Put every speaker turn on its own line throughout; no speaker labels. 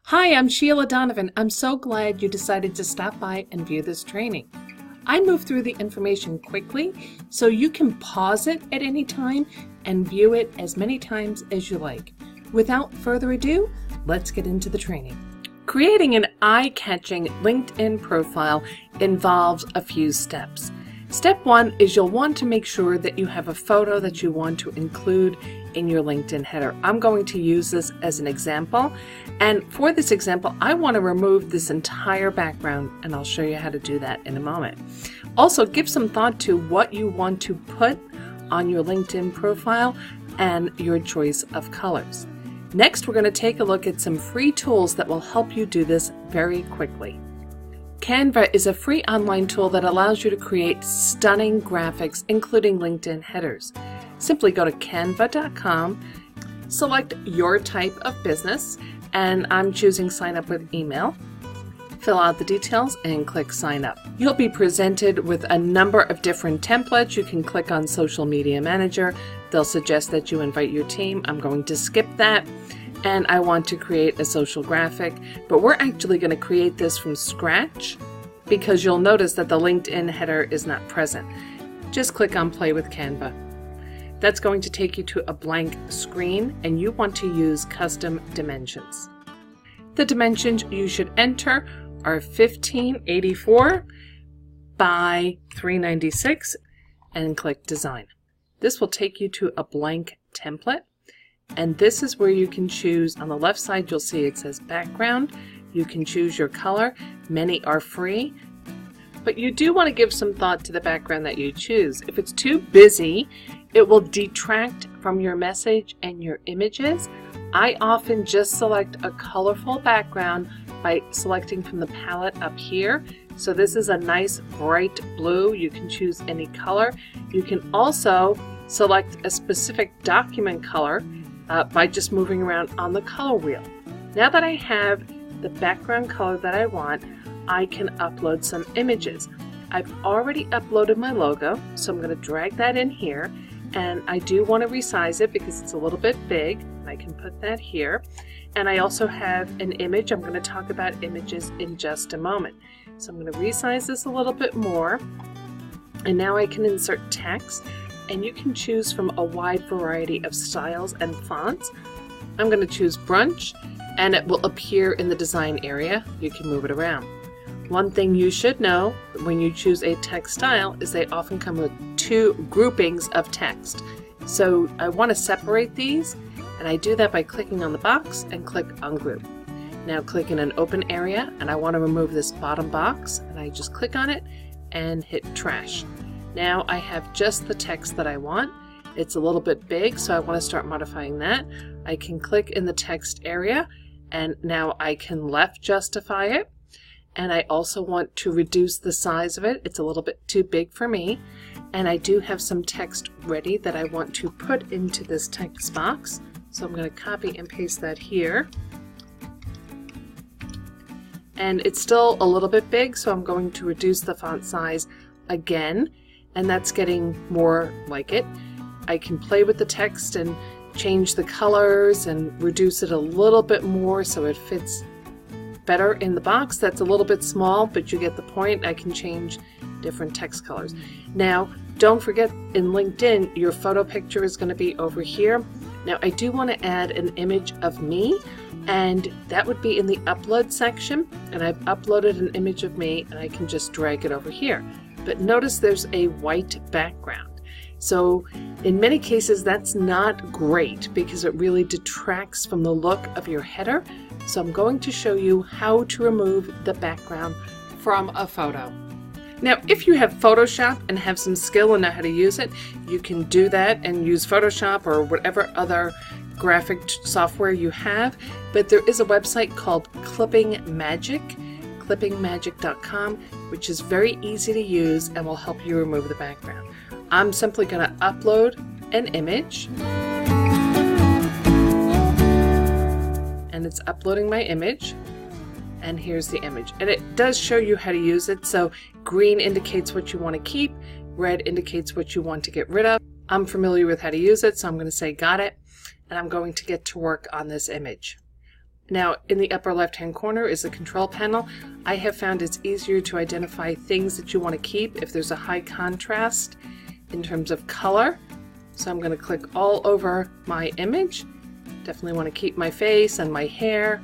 Hi, I'm Sheila Donovan. I'm so glad you decided to stop by and view this training. I move through the information quickly so you can pause it at any time and view it as many times as you like. Without further ado, let's get into the training. Creating an eye-catching LinkedIn profile involves a few steps. Step one is you'll want to make sure that you have a photo that you want to include in your LinkedIn header. I'm going to use this as an example, and for this example I want to remove this entire background, and I'll show you how to do that in a moment. Also, give some thought to what you want to put on your LinkedIn profile and your choice of colors. Next, we're going to take a look at some free tools that will help you do this very quickly. Canva is a free online tool that allows you to create stunning graphics, including LinkedIn headers. Simply go to canva.com, select your type of business, and I'm choosing sign up with email. Fill out the details and click sign up. You'll be presented with a number of different templates. You can click on Social Media Manager. They'll suggest that you invite your team. I'm going to skip that. And I want to create a social graphic, but we're actually going to create this from scratch because you'll notice that the LinkedIn header is not present. Just click on Play with Canva. That's going to take you to a blank screen, and you want to use custom dimensions. The dimensions you should enter are 1584 by 396 and click Design. This will take you to a blank template. And this is where you can choose. On the left side, you'll see it says background. You can choose your color. Many are free, but you do want to give some thought to the background that you choose. If it's too busy, it will detract from your message and your images. I often just select a colorful background by selecting from the palette up here. So this is a nice bright blue. You can choose any color. You can also select a specific document color by just moving around on the color wheel. Now that I have the background color that I want, I can upload some images. I've already uploaded my logo, so I'm going to drag that in here, and I do want to resize it because it's a little bit big. I can put that here, and I also have an image. I'm going to talk about images in just a moment. So I'm going to resize this a little bit more, and now I can insert text. And you can choose from a wide variety of styles and fonts. I'm going to choose brunch, and it will appear in the design area. You can move it around. One thing you should know when you choose a text style is they often come with two groupings of text. So I want to separate these, and I do that by clicking on the box and click Ungroup. Now click in an open area, and I want to remove this bottom box, and I just click on it and hit Trash. Now I have just the text that I want. It's a little bit big, so I want to start modifying that. I can click in the text area, and now I can left justify it. And I also want to reduce the size of it. It's a little bit too big for me. And I do have some text ready that I want to put into this text box. So I'm going to copy and paste that here. And it's still a little bit big, so I'm going to reduce the font size again. And that's getting more like it. I can play with the text and change the colors and reduce it a little bit more so it fits better in the box. That's a little bit small, but you get the point. I can change different text colors. Now, don't forget, in LinkedIn, your photo picture is going to be over here. Now, I do want to add an image of me, and that would be in the upload section. And I've uploaded an image of me, and I can just drag it over here. But notice there's a white background. So in many cases that's not great because it really detracts from the look of your header. So I'm going to show you how to remove the background from a photo. Now, if you have Photoshop and have some skill and know how to use it, you can do that and use Photoshop or whatever other graphic software you have. But there is a website called Clipping Magic, clippingmagic.com, which is very easy to use and will help you remove the background. I'm simply going to upload an image, and it's uploading my image, and here's the image. And it does show you how to use it. So green indicates what you want to keep, red indicates what you want to get rid of. I'm familiar with how to use it, so I'm going to say got it, and I'm going to get to work on this image. Now, in the upper left-hand corner is the control panel. I have found it's easier to identify things that you want to keep if there's a high contrast in terms of color. So I'm going to click all over my image. Definitely want to keep my face and my hair.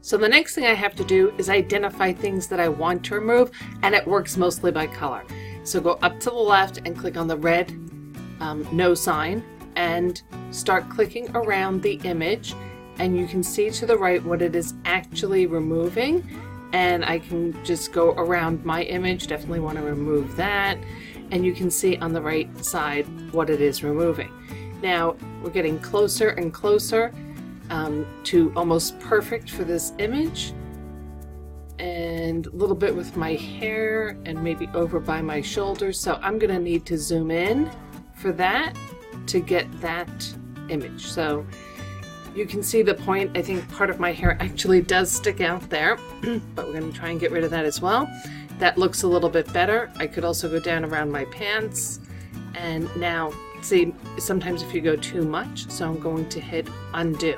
So the next thing I have to do is identify things that I want to remove, and it works mostly by color. So go up to the left and click on the red no sign and start clicking around the image. And you can see to the right what it is actually removing, and I can just go around my image. Definitely want to remove that, and you can see on the right side what it is removing. Now we're getting closer and closer to almost perfect for this image, and a little bit with my hair and maybe over by my shoulders, so I'm gonna need to zoom in for that to get that image. So you can see the point. I think part of my hair actually does stick out there, but we're going to try and get rid of that as well. That looks a little bit better. I could also go down around my pants. And now, see, sometimes if you go too much, so I'm going to hit undo.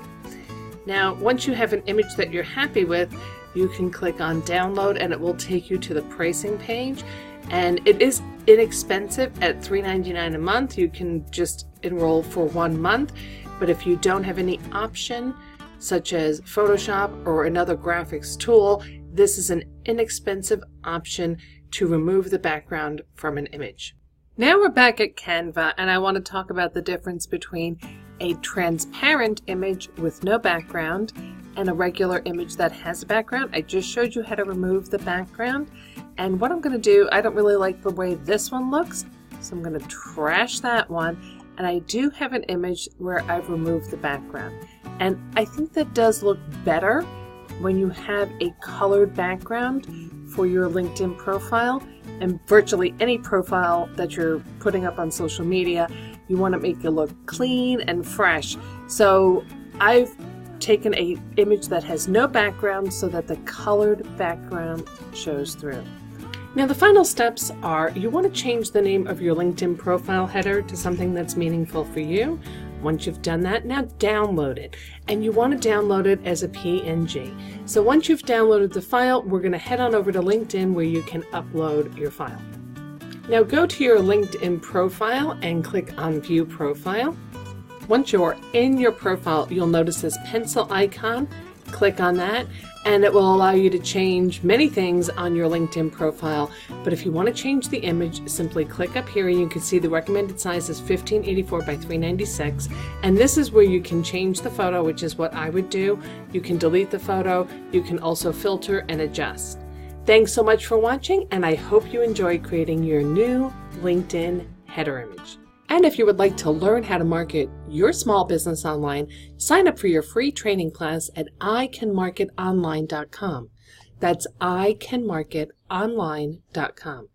Now, once you have an image that you're happy with, you can click on download and it will take you to the pricing page. And it is inexpensive at $3.99 a month. You can just enroll for 1 month. But if you don't have any option, such as Photoshop or another graphics tool, this is an inexpensive option to remove the background from an image. Now we're back at Canva, and I want to talk about the difference between a transparent image with no background and a regular image that has a background. I just showed you how to remove the background, and what I'm going to do, I don't really like the way this one looks, so I'm going to trash that one. And I do have an image where I've removed the background. And I think that does look better when you have a colored background for your LinkedIn profile. And virtually any profile that you're putting up on social media, you want to make it look clean and fresh. So I've taken an image that has no background so that the colored background shows through. Now the final steps are, you want to change the name of your LinkedIn profile header to something that's meaningful for you. Once you've done that, now download it. And you want to download it as a PNG. So once you've downloaded the file, we're going to head on over to LinkedIn where you can upload your file. Now go to your LinkedIn profile and click on View Profile. Once you're in your profile, you'll notice this pencil icon. Click on that, and it will allow you to change many things on your LinkedIn profile. But if you want to change the image, simply click up here and you can see the recommended size is 1584 by 396. And this is where you can change the photo, which is what I would do. You can delete the photo. You can also filter and adjust. Thanks so much for watching, and I hope you enjoy creating your new LinkedIn header image. And if you would like to learn how to market your small business online, sign up for your free training class at iCanMarketOnline.com. That's iCanMarketOnline.com.